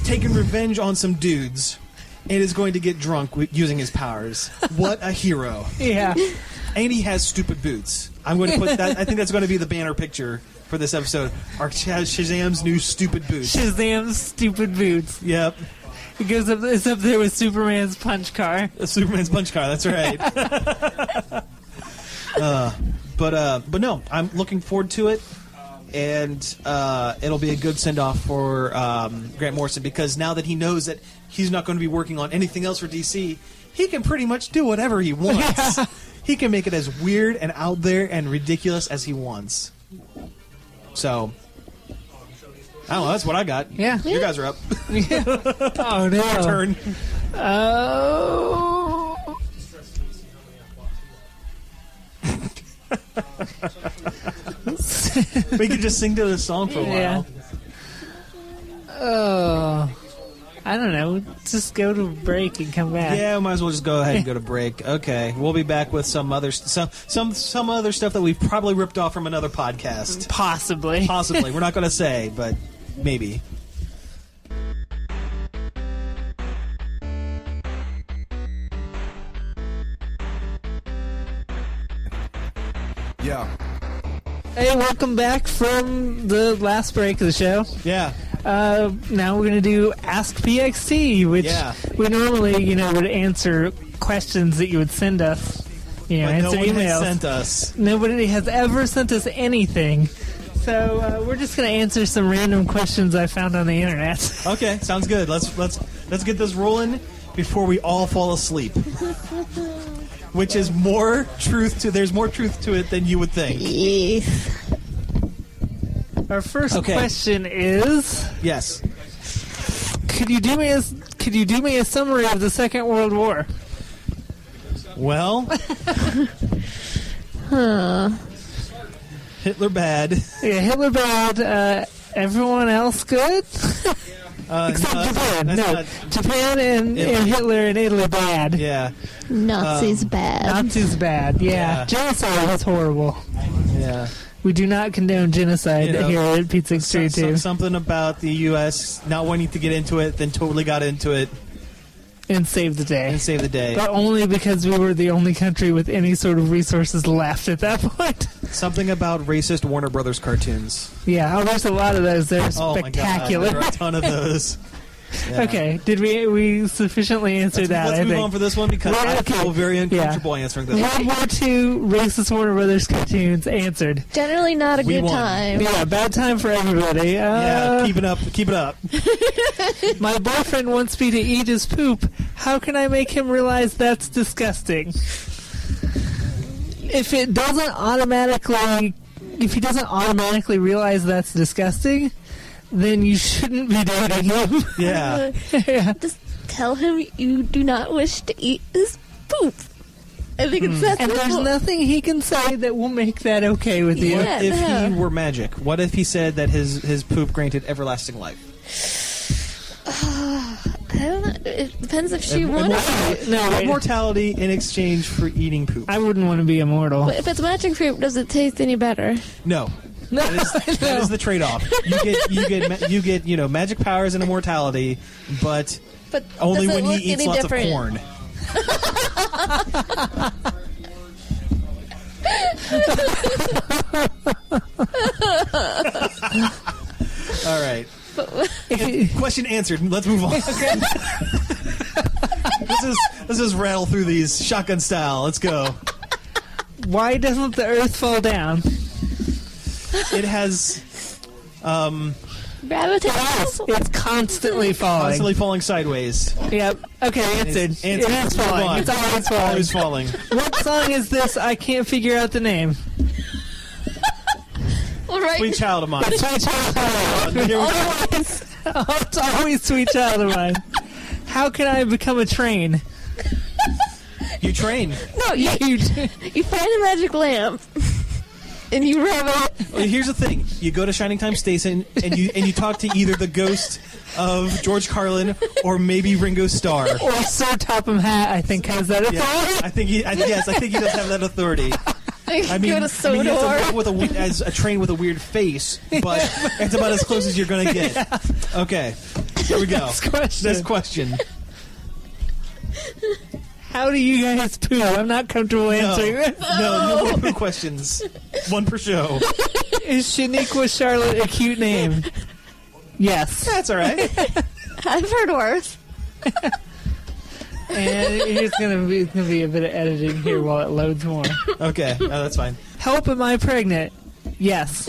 taken revenge on some dudes, and is going to get drunk using his powers. What a hero. Yeah. And he has stupid boots. I'm going to put that. I think that's going to be the banner picture for this episode. Shazam's new stupid boots. Shazam's stupid boots. Yep. It's up there with Superman's punch car. Superman's punch car, that's right. But no, I'm looking forward to it, and it'll be a good send-off for Grant Morrison, because now that he knows that he's not going to be working on anything else for DC, he can pretty much do whatever he wants. He can make it as weird and out there and ridiculous as he wants. So, I don't know, that's what I got. Yeah. You guys are up. Yeah. Oh, no. Your turn. Oh. We could just sing to this song for a while. Oh. I don't know. Just go to break and come back. Yeah, we might as well just go ahead and go to break. Okay, we'll be back with some other some other stuff that we've probably ripped off from another podcast. Possibly. We're not going to say, but maybe. Yeah. Hey, welcome back from the last break of the show. Yeah. Now we're going to do Ask PXT, which we normally, would answer questions that you would send us. But answer no one emails. has sent us. Nobody has ever sent us anything. So we're just going to answer some random questions I found on the internet. Okay, sounds good. Let's get this rolling before we all fall asleep. Which is there's more truth to it than you would think. Yes. Our first question is: yes. Could you do me a summary of the Second World War? Well, Hitler bad. Yeah, Hitler bad. Everyone else good? Except Japan. Japan and Hitler and Italy bad. Yeah. Nazis bad. Nazis bad. Yeah. Genocide was horrible. Yeah. We do not condone genocide here at Pizzacast 2. Something about the U.S. not wanting to get into it, then totally got into it. And saved the day. But only because we were the only country with any sort of resources left at that point. Something about racist Warner Brothers cartoons. Yeah, there's a lot of those. They're spectacular. My God, there are a ton of those. Yeah. Okay, did we sufficiently answer that? Let's move on for this one because I feel very uncomfortable answering this. World War II racist Warner Brothers cartoons answered. Generally not a good time. Yeah, bad time for everybody. Keep it up. My boyfriend wants me to eat his poop. How can I make him realize that's disgusting? If he doesn't automatically realize that's disgusting, then you shouldn't be dating him. Yeah. Just tell him you do not wish to eat his poop. I think it's that simple. And there's nothing he can say that will make that okay with you. What if he were magic? What if he said that his poop granted everlasting life? I don't know. It depends if she wanted to. No, immortality in exchange for eating poop. I wouldn't want to be immortal. But if it's magic poop, does it taste any better? No. That is the trade-off. You get magic powers and immortality, but only when he eats lots of corn. All right. Question answered. Let's move on. Let's just rattle through these shotgun style. Let's go. Why doesn't the Earth fall down? It has Gravitational. It's constantly falling. constantly falling sideways. Yep. Okay, answered. It is falling. It's always falling. Always falling. What song is this? I can't figure out the name. All right. Sweet child of mine. Sweet Child of Mine. Here we go. It's always Sweet Child of Mine. How can I become a train? You train. No, you find a magic lamp and you rev it. Well, here's the thing: you go to Shining Time Station and you talk to either the ghost of George Carlin or maybe Ringo Starr. Or Sir Topham Hatt, I think, has that authority. Yeah, I think he does have that authority. I mean, you go to have to Sodor. live with as a train with a weird face, but it's about as close as you're going to get. Okay, here we go. Next question. How do you guys poo? I'm not comfortable answering this. No more poo questions. One per show. Is Shaniqua Charlotte a cute name? Yes. That's all right. I've heard worse. And it's gonna be a bit of editing here while it loads more. Okay, no, that's fine. Help, am I pregnant? Yes.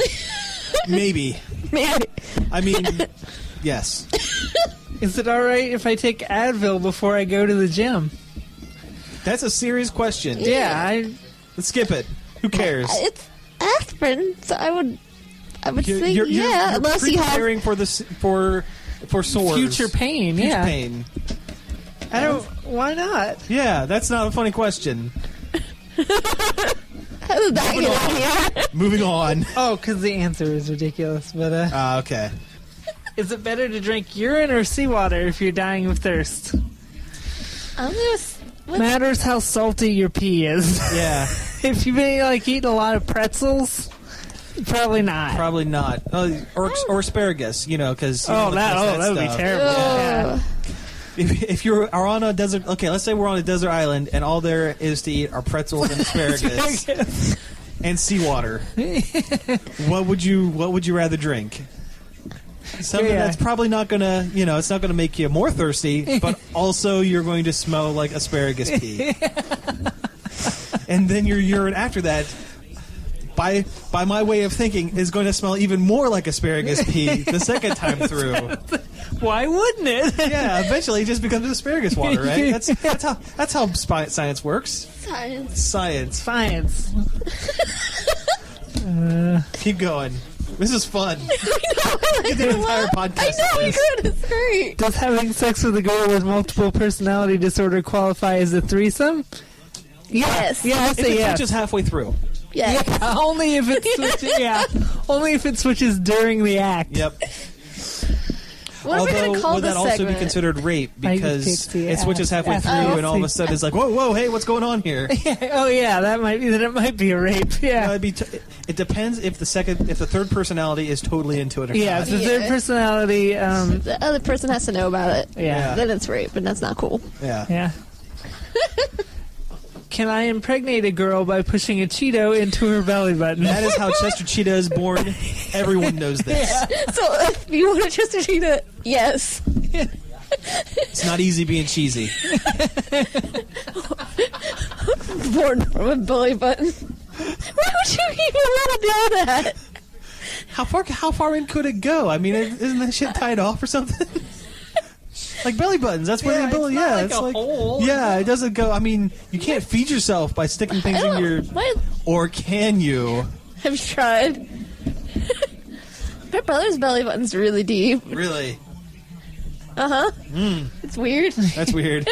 Maybe. Maybe. I mean, yes. Is it alright if I take Advil before I go to the gym? That's a serious question. Yeah, Let's skip it. Who cares? It's aspirin, so I would say You're unless you have. preparing for this for sores. future pain, Future yeah. pain. I don't, why not? Yeah, that's not a funny question. How did that get in here? Moving on. Oh, because the answer is ridiculous, but Okay. is it better to drink urine or seawater if you're dying of thirst? I'm gonna. What? Matters how salty your pee is. Yeah, If you've been eating a lot of pretzels, probably not. probably not. Or asparagus, because that would be terrible. Yeah. If you are on a desert, okay, let's say we're on a desert island and all there is to eat are pretzels and asparagus and seawater. What would you rather drink? Something that's probably not gonna, it's not gonna make you more thirsty, but also you're going to smell like asparagus pee. And then your urine after that, by my way of thinking, is going to smell even more like asparagus pee the second time through. Why wouldn't it? Yeah, eventually it just becomes asparagus water, right? That's how science works. Science. Science. Keep going. This is fun. Get the entire podcast. I know, we could. It's great. Does having sex with a girl with multiple personality disorder qualify as a threesome? Yes. Yeah, I If say it yes. switches halfway through. Yes. Yeah, only if it switches. Yeah, only if it switches during the act. Yep. What are we Although, gonna call would this that also segment? be considered rape because the it switches halfway ass- through ass- and all of a sudden it's like, whoa, hey, what's going on here? Oh yeah, that might be. Then it might be a rape. Yeah. It depends if the third personality is totally into it or Yeah, not. if the third personality. The other person has to know about it. Yeah. Then it's rape, and that's not cool. Yeah. Yeah. Can I impregnate a girl by pushing a Cheeto into her belly button? That is how Chester Cheetah is born. Everyone knows this. So if you want to trust a cheetah, yes. It's not easy being cheesy. Born from a belly button. Why would you even want to do that? How far in could it go? I mean, isn't that shit tied off or something? Like belly buttons. That's where the ability. it's not Yeah, like it's a like hole. yeah. It doesn't go. I mean, you can't feed yourself by sticking things in your. What? Or can you? I've tried. My brother's belly button's really deep. Really? Uh-huh. It's weird. That's weird.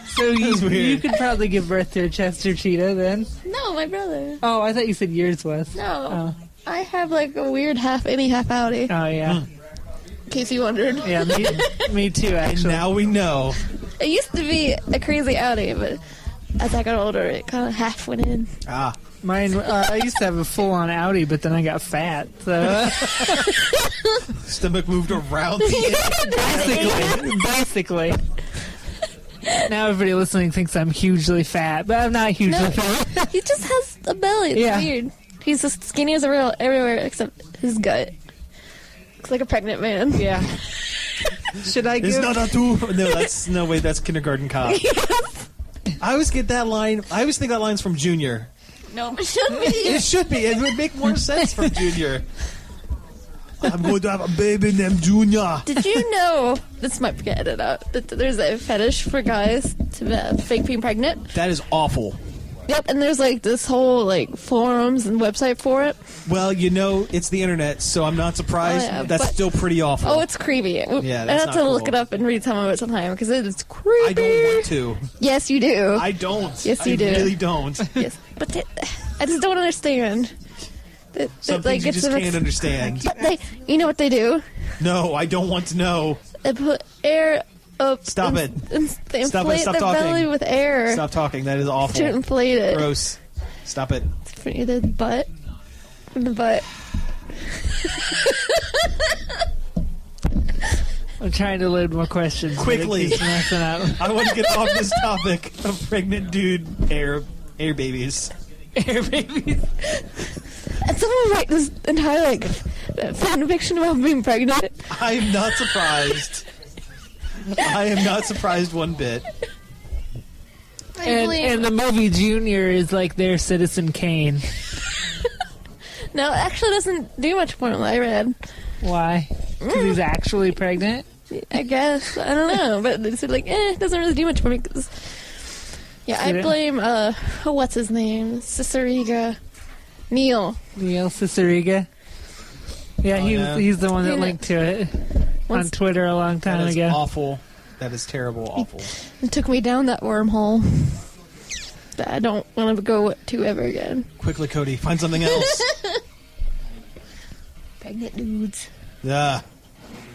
So That's you weird. could probably give birth to a Chester Cheetah then. No, my brother. Oh, I thought you said yours was. No. I have like a weird half innie, half outie. Oh yeah. In case you wondered. Yeah, me too. Actually. Now we know. It used to be a crazy outie, but as I got older, it kind of half went in. Ah. Mine. I used to have a full-on Audi, but then I got fat. So Stomach moved around the basically. Now everybody listening thinks I'm hugely fat, but I'm not hugely fat. He just has a belly. It's Yeah. weird. He's as skinny as a real everywhere except his gut. Looks like a pregnant man. Yeah. Should I It's give... not a two. No, wait, that's Kindergarten Cop. I always get that line. I always think that line's from Junior. No, it should be. It should be. It would make more sense from Junior. I'm going to have a baby named Junior. Did you know, this might get edited out, that there's a fetish for guys to fake being pregnant? That is awful. Yep, and there's like this whole like forums and website for it. Well, it's the internet, so I'm not surprised. Oh, yeah, That's but- still pretty awful. Oh, it's creepy. Yeah, I that's have not to look cool. it up and read some of it sometime because it is creepy. I don't want to. Yes, you do. I don't. Yes, you I do. really don't. Yes, but I just don't understand. Some things you just can't understand. But you know what they do? No, I don't want to know. They put air up. Stop it. And they Stop it. inflate Stop their talking. belly with air Stop talking. That is to awful. inflate it. Gross. Stop it. For either the butt. From the butt. I'm trying to load more questions. but it Quickly. keeps messing up. I want to get off this topic of pregnant dude air babies. Air babies. And someone write this entire fan fiction about being pregnant. I am not surprised. I am not surprised one bit. And the movie Junior is like their Citizen Kane. No, it actually doesn't do much for him, I read. Why? Because he's actually pregnant? I guess. I don't know. But it's like, it doesn't really do much for me. Cause, yeah, I blame, what's his name? Ciceriga. Neil Ciceriga. Yeah, yeah. he's the one that Yeah. linked to it on Twitter a long time That is ago. awful. That is terrible. Awful. It took me down that wormhole that I don't want to go to ever again. Quickly, Cody, find something else. Pregnant dudes. Yeah.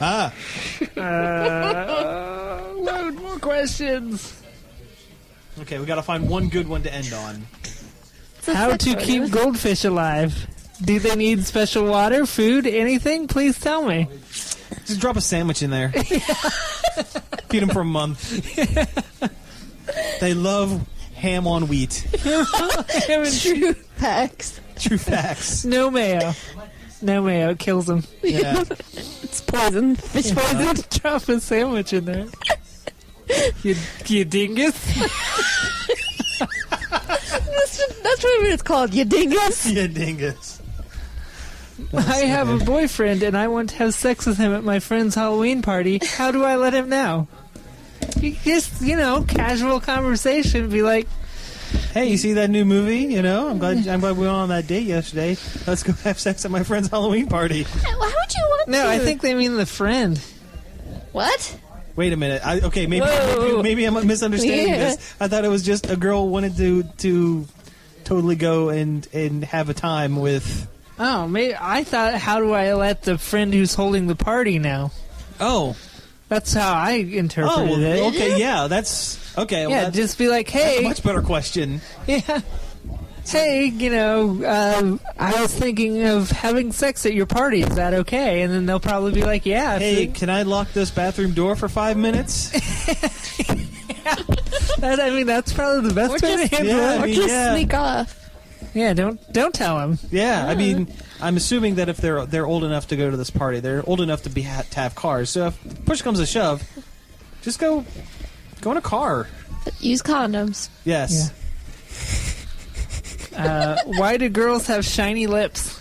Ah. Load more questions. Okay, we got to find one good one to end on. It's a How sex to photo. keep goldfish alive? Do they need special water, food, anything? Please tell me. Just drop a sandwich in there. Feed them for a month. They love ham on wheat. True facts. True facts. No mayo. No mayo. It kills them. Yeah. It's poison. Fish poison. Drop a sandwich in there. You dingus. That's what it's called. You dingus. Yeah, dingus. I have a boyfriend and I want to have sex with him at my friend's Halloween party. How do I let him know? You just, casual conversation. Be like, Hey, you see that new movie? I'm glad we went on that date yesterday. Let's go have sex at my friend's Halloween party. Why would you want to? no, I think they mean the friend. What? Wait a minute. Maybe Whoa. maybe I'm misunderstanding Yeah. this. I thought it was just a girl wanted to totally go and have a time with. Oh, maybe I thought, how do I let the friend who's holding the party know? Oh. That's how I interpreted Oh. it. Okay. Yeah. That's okay. Well, Yeah, that's just be like, a hey, much better question. yeah. Hey, I was thinking of having sex at your party. Is that okay? And then they'll probably be like, yeah. Hey, can I lock this bathroom door for 5 minutes? That's probably the best Or way just, to handle yeah, it. or I mean, just yeah. sneak off. Yeah, don't tell him. Yeah, I mean, I'm assuming that if they're old enough to go to this party, they're old enough to to have cars. So if push comes to shove, just go in a car. But use condoms. Yes. Why do girls have shiny lips?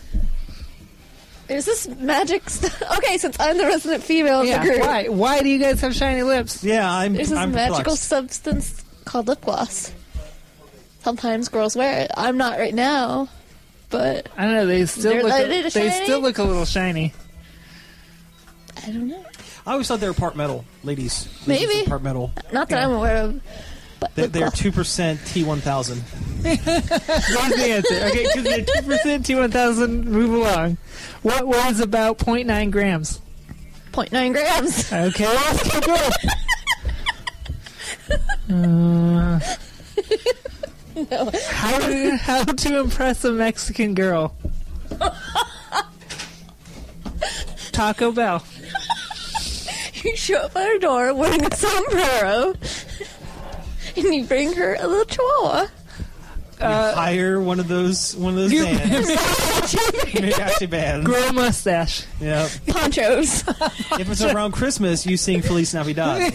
There's this magic stuff. Okay, since I'm the resident female of the group, Why? Why do you guys have shiny lips? Yeah, there's this I'm magical perplexed. substance called lip gloss. Sometimes girls wear it. I'm not right now, but I don't know. They still They're look. lighted They shiny? still look a little shiny. I don't know. I always thought they were part metal, ladies. Maybe. Ladies are part metal. Not that I'm aware of. But lip They're gloss. 2% T1000. That's the answer. Okay, because they're 2% T1000. Move along. What was about 0.9 grams? 0.9 grams. Okay, let's keep going. No. How to impress a Mexican girl? Taco Bell. You show up at her door wearing a sombrero and you bring her a little chihuahua. Hire one of those bands. Mariachi band. Grow a mustache. Yep. Ponchos. If it's around Christmas, you sing Feliz Navidad.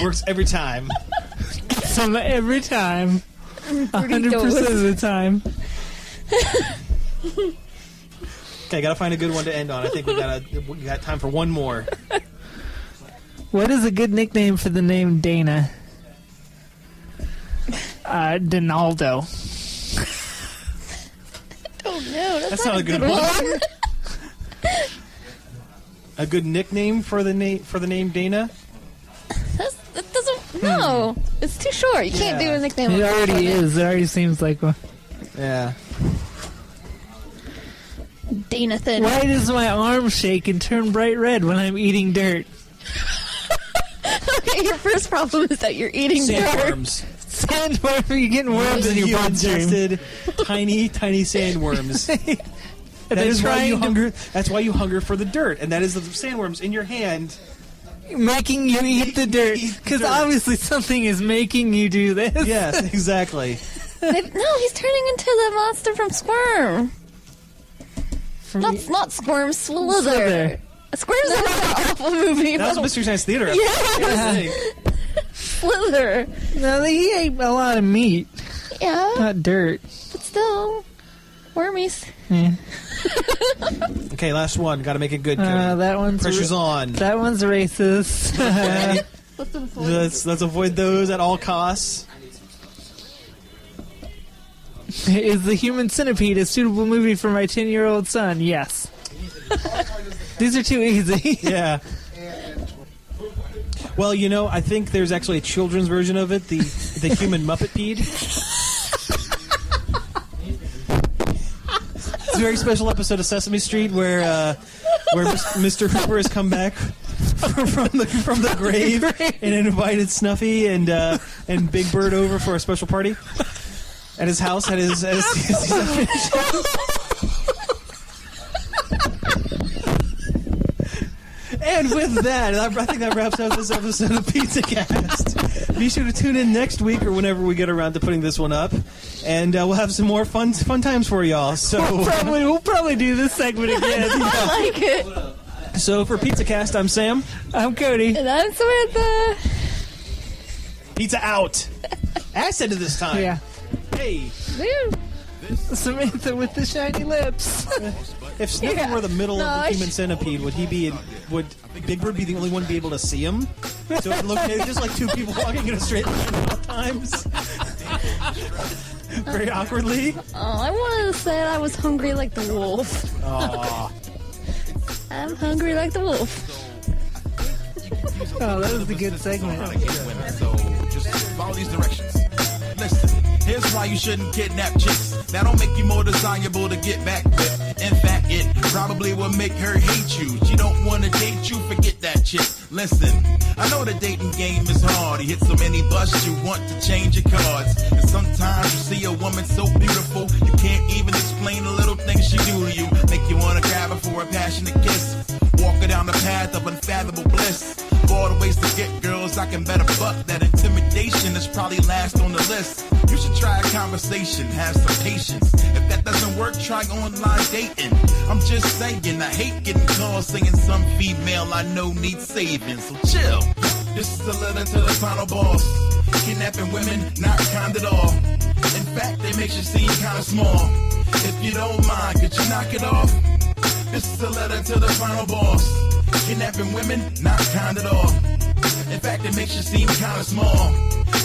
Works every time. Every time. 100% of the time. Okay, gotta find a good one to end on. I think we got time for one more. What is a good nickname for the name Dana? Donaldo. Oh no, that's not a good one. A good nickname for the name Dana? That doesn't. No, it's too short. You can't do a nickname. It already is. It already seems like one. Yeah. Dana Thin. Why does my arm shake and turn bright red when I'm eating dirt? Okay, your first problem is that you're eating dirt. Sandworms. Sandworm, you're getting worms in your bloodstream. Ingested tiny sandworms. That's why you hunger for the dirt, and that is the sandworms in your hand. Making you eat the dirt. Because obviously something is making you do this. Yes, exactly. No, he's turning into the monster from Squirm. Not Squirm, Slither. Squirm's an awful movie. That was Mystery Science Theater. Yeah. Slither. No, he ate a lot of meat. Yeah. Not dirt. But still, wormies. Yeah. Okay, last one. Got to make it good. That one's Pressure's on. That one's racist. Okay. Let's avoid those at all costs. Is The Human Centipede a suitable movie for my 10-year-old son? Yes. These are too easy. Yeah. Well, I think there's actually a children's version of it, the Human Muppet-pede. It's a very special episode of Sesame Street where Mr. Hooper has come back from the grave and invited Snuffy and Big Bird over for a special party at his house at his And with that, I think that wraps up this episode of Pizzacast. Be sure to tune in next week or whenever we get around to putting this one up, and we'll have some more fun times for y'all. So we'll probably do this segment again. I like it. So for Pizzacast, I'm Sam. I'm Cody. And I'm Samantha. Pizza out. Accent this time. Yeah. Hey. Woo. Samantha with the shiny lips. If Snuffy were the middle of the Human Centipede, would Big Bird be the only one to be able to see him? So it looked just like two people walking in a straight line at all times. Very awkwardly. Oh, I wanted to say I was hungry like the wolf. Aww. I'm hungry like the wolf. Oh, that was a good segment. So just follow these directions. Listen, here's why you shouldn't kidnap chicks. That'll make you more desirable to get back with. In fact, it probably will make her hate you. She don't want to date you, forget that chick. Listen, I know the dating game is hard. You hit so many busts, you want to change your cards. And sometimes you see a woman so beautiful, you can't even explain the little things she do to you. Make you want to grab her for a passionate kiss. Walk her down the path of unfathomable bliss. For all the ways to get girls, I can bet a buck that intimidation is probably last on the list. You should try a conversation, have some patience. If that doesn't work, try online dating. I'm just saying, I hate getting calls saying some female I know needs saving. So chill. This is a letter to the final boss. Kidnapping women, not kind at all. In fact, they make you seem kind of small. If you don't mind, could you knock it off? This is a letter to the final boss. Kidnapping women, not kind at all. In fact, it makes you seem kind of small.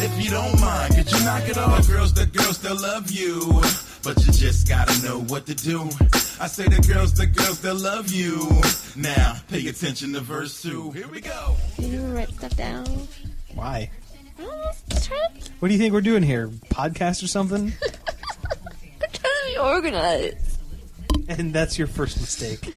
If you don't mind, could you knock it off? The girls still love you, but you just gotta know what to do. I say the girls still love you. Now, pay attention to verse 2. Here we go. Can you write stuff down? Why? Just try to... What do you think we're doing here? Podcast or something? I'm trying to be organized. And that's your first mistake.